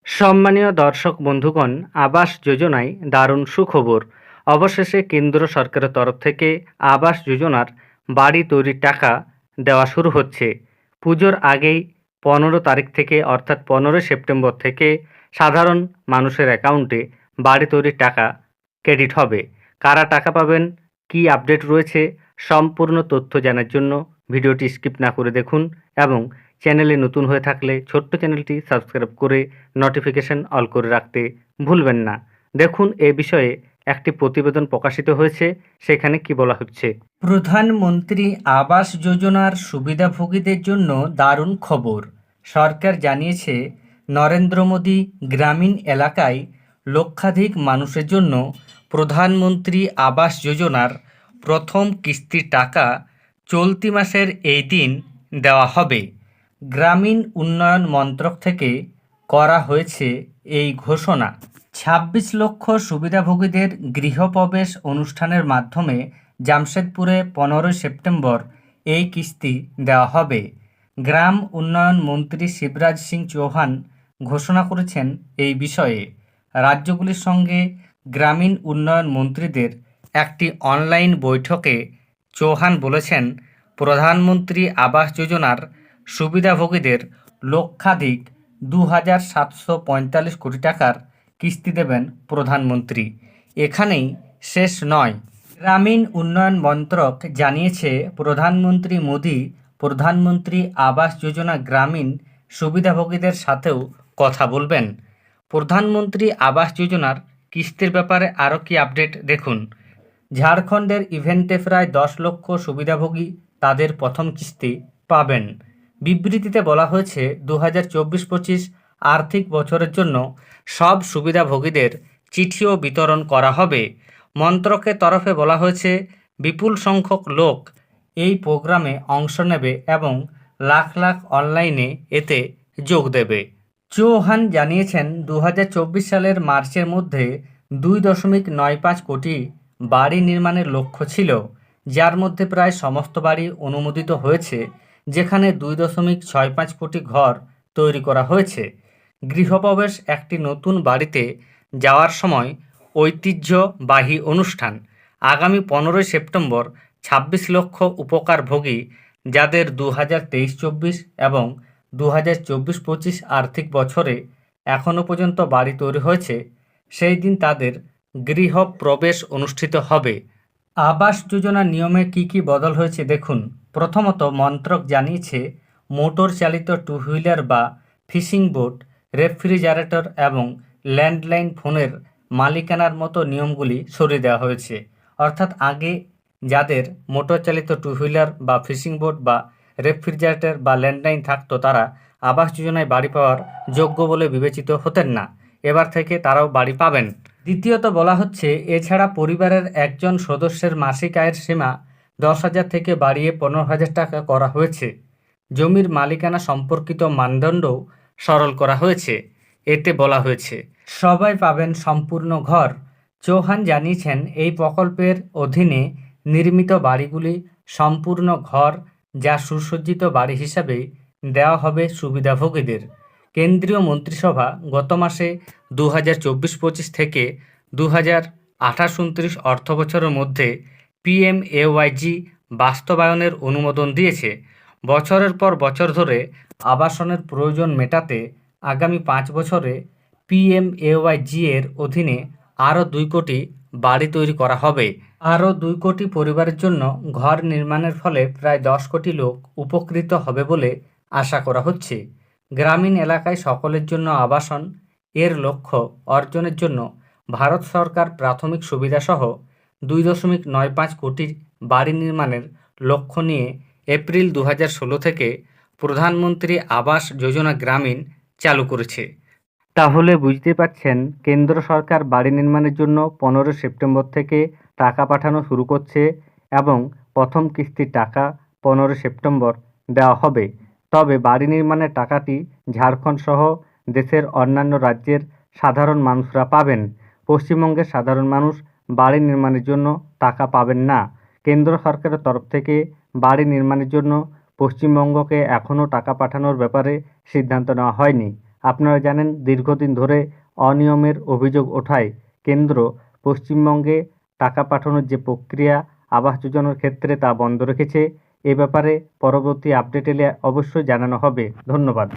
সম্মানীয় দর্শক বন্ধুগণ, আবাস যোজনায় দারুণ সুখবর। অবশেষে কেন্দ্র সরকারের তরফ থেকে আবাস যোজনার বাড়ি তৈরির টাকা দেওয়া শুরু হচ্ছে। পুজোর আগেই 15 তারিখ থেকে অর্থাৎ 15 সেপ্টেম্বর থেকে সাধারণ মানুষের অ্যাকাউন্টে বাড়ি তৈরির টাকা ক্রেডিট হবে। কারা টাকা পাবেন, কী আপডেট রয়েছে, সম্পূর্ণ তথ্য জানার জন্য ভিডিওটি স্কিপ না করে দেখুন এবং চ্যানেলে নতুন হয়ে থাকলে ছোট্ট চ্যানেলটি সাবস্ক্রাইব করে নোটিফিকেশন অল করে রাখতে ভুলবেন না। দেখুন এ বিষয়ে একটি প্রতিবেদন প্রকাশিত হয়েছে, সেখানে কি বলা হচ্ছে। প্রধানমন্ত্রী আবাস যোজনার সুবিধাভোগীদের জন্য দারুণ খবর। সরকার জানিয়েছে নরেন্দ্র মোদী গ্রামীণ এলাকায় লক্ষাধিক মানুষের জন্য প্রধানমন্ত্রী আবাস যোজনার প্রথম কিস্তির টাকা চলতি মাসের এই দিন দেওয়া হবে। গ্রামীণ উন্নয়ন মন্ত্রক থেকে করা হয়েছে এই ঘোষণা। ২৬ লক্ষ সুবিধাভোগীদের গৃহপ্রবেশ অনুষ্ঠানের মাধ্যমে জামশেদপুরে 15 সেপ্টেম্বর এই কিস্তি দেওয়া হবে। গ্রাম উন্নয়ন মন্ত্রী শিবরাজ সিং চৌহান ঘোষণা করেছেন এই বিষয়ে। রাজ্যগুলির সঙ্গে গ্রামীণ উন্নয়ন মন্ত্রীদের একটি অনলাইন বৈঠকে চৌহান বলেছেন, প্রধানমন্ত্রী আবাস যোজনার সুবিধাভোগীদের লক্ষাধিক ২,৭৪৫ কোটি টাকার কিস্তি দেবেন প্রধানমন্ত্রী। এখানেই শেষ নয়। গ্রামীণ উন্নয়ন মন্ত্রক জানিয়েছে প্রধানমন্ত্রী মোদী প্রধানমন্ত্রী আবাস যোজনা গ্রামীণ সুবিধাভোগীদের সাথেও কথা বলবেন। প্রধানমন্ত্রী আবাস যোজনার কিস্তির ব্যাপারে আরও কি আপডেট দেখুন। ঝাড়খণ্ডের ইভেন্টে প্রায় 10 লক্ষ সুবিধাভোগী তাদের প্রথম কিস্তি পাবেন। বিবৃতিতে বলা হয়েছে 2024-25 আর্থিক বছরের জন্য সব সুবিধাভোগীদের চিঠিও বিতরণ করা হবে। মন্ত্রকের তরফে বলা হয়েছে বিপুল সংখ্যক লোক এই প্রোগ্রামে অংশ নেবে এবং লাখ লাখ অনলাইনে এতে যোগ দেবে। চৌহান জানিয়েছেন 2024 সালের মার্চের মধ্যে 2.95 কোটি বাড়ি নির্মাণের লক্ষ্য ছিল, যার মধ্যে প্রায় সমস্ত বাড়ি অনুমোদিত হয়েছে, যেখানে 2.65 কোটি ঘর তৈরি করা হয়েছে। গৃহপ্রবেশ একটি নতুন বাড়িতে যাওয়ার সময় ঐতিহ্যবাহী অনুষ্ঠান। আগামী 15 সেপ্টেম্বর 26 লক্ষ উপকারভোগী যাদের 2023-24 এবং 2024-25 আর্থিক বছরে এখনও পর্যন্ত বাড়ি তৈরি হয়েছে, সেই দিন তাদের গৃহপ্রবেশ অনুষ্ঠিত হবে। আবাস যোজনার নিয়মে কি কি বদল হয়েছে দেখুন। প্রথমত, মন্ত্রক জানিয়েছে মোটর চালিত টু হুইলার বা ফিশিং বোট, রেফ্রিজারেটর এবং ল্যান্ডলাইন ফোনের মালিকানার মতো নিয়মগুলি সরিয়ে দেওয়া হয়েছে। অর্থাৎ আগে যাদের মোটর চালিত টু হুইলার বা ফিশিং বোট বা রেফ্রিজারেটর বা ল্যান্ডলাইন থাকতো, তারা আবাস যোজনায় বাড়ি পাওয়ার যোগ্য বলে বিবেচিত হতেন না। এবার থেকে তারাও বাড়ি পাবেন। দ্বিতীয়ত বলা হচ্ছে, এছাড়া পরিবারের একজন সদস্যের মাসিক আয়ের সীমা 10,000 থেকে বাড়িয়ে 15,000 টাকা করা হয়েছে। জমির মালিকানা সম্পর্কিত মানদণ্ডও সরল করা হয়েছে। এতে বলা হয়েছে সবাই পাবেন সম্পূর্ণ ঘর। চৌহান জানিয়েছেন এই প্রকল্পের অধীনে নির্মিত বাড়িগুলি সম্পূর্ণ ঘর, যা সুসজ্জিত বাড়ি হিসাবে দেওয়া হবে সুবিধাভোগীদের। কেন্দ্রীয় মন্ত্রিসভা গত মাসে 2024-25 থেকে 2028-29 অর্থবছরের মধ্যে PMAYG বাস্তবায়নের অনুমোদন দিয়েছে। বছরের পর বছর ধরে আবাসনের প্রয়োজন মেটাতে আগামী 5 বছরে PMAYG এর অধীনে আরও 2 কোটি বাড়ি তৈরি করা হবে। আরও 2 কোটি পরিবারের জন্য ঘর নির্মাণের ফলে প্রায় 10 কোটি লোক উপকৃত হবে বলে আশা করা হচ্ছে। গ্রামীণ এলাকায় সকলের জন্য আবাসন এর লক্ষ্য অর্জনের জন্য ভারত সরকার প্রাথমিক সুবিধাসহ 2.95 কোটি বাড়ি নির্মাণের লক্ষ্য নিয়ে এপ্রিল 2016 থেকে প্রধানমন্ত্রী আবাস যোজনা গ্রামীণ চালু করেছে। তাহলে বুঝতে পারছেন, কেন্দ্র সরকার বাড়ি নির্মাণের জন্য 15 সেপ্টেম্বর থেকে টাকা পাঠানো শুরু করছে এবং প্রথম কিস্তির টাকা 15 সেপ্টেম্বর দেওয়া হবে। তবে বাড়ি নির্মাণের টাকাটি ঝাড়খণ্ড সহ দেশের অন্যান্য রাজ্যের সাধারণ মানুষরা পাবেন। পশ্চিমবঙ্গের সাধারণ মানুষ বাড়ি নির্মাণের জন্য টাকা পাবেন না। কেন্দ্র সরকারের তরফ থেকে বাড়ি নির্মাণের জন্য পশ্চিমবঙ্গকে এখনও টাকা পাঠানোর ব্যাপারে সিদ্ধান্ত নেওয়া হয়নি। আপনারা জানেন দীর্ঘদিন ধরে অনিয়মের অভিযোগ ওঠায় কেন্দ্র পশ্চিমবঙ্গে টাকা পাঠানোর যে প্রক্রিয়া আবাস যোজনার ক্ষেত্রে তা বন্ধ রেখেছে। এ ব্যাপারে পরবর্তী আপডেট এলে অবশ্যই জানানো হবে। ধন্যবাদ।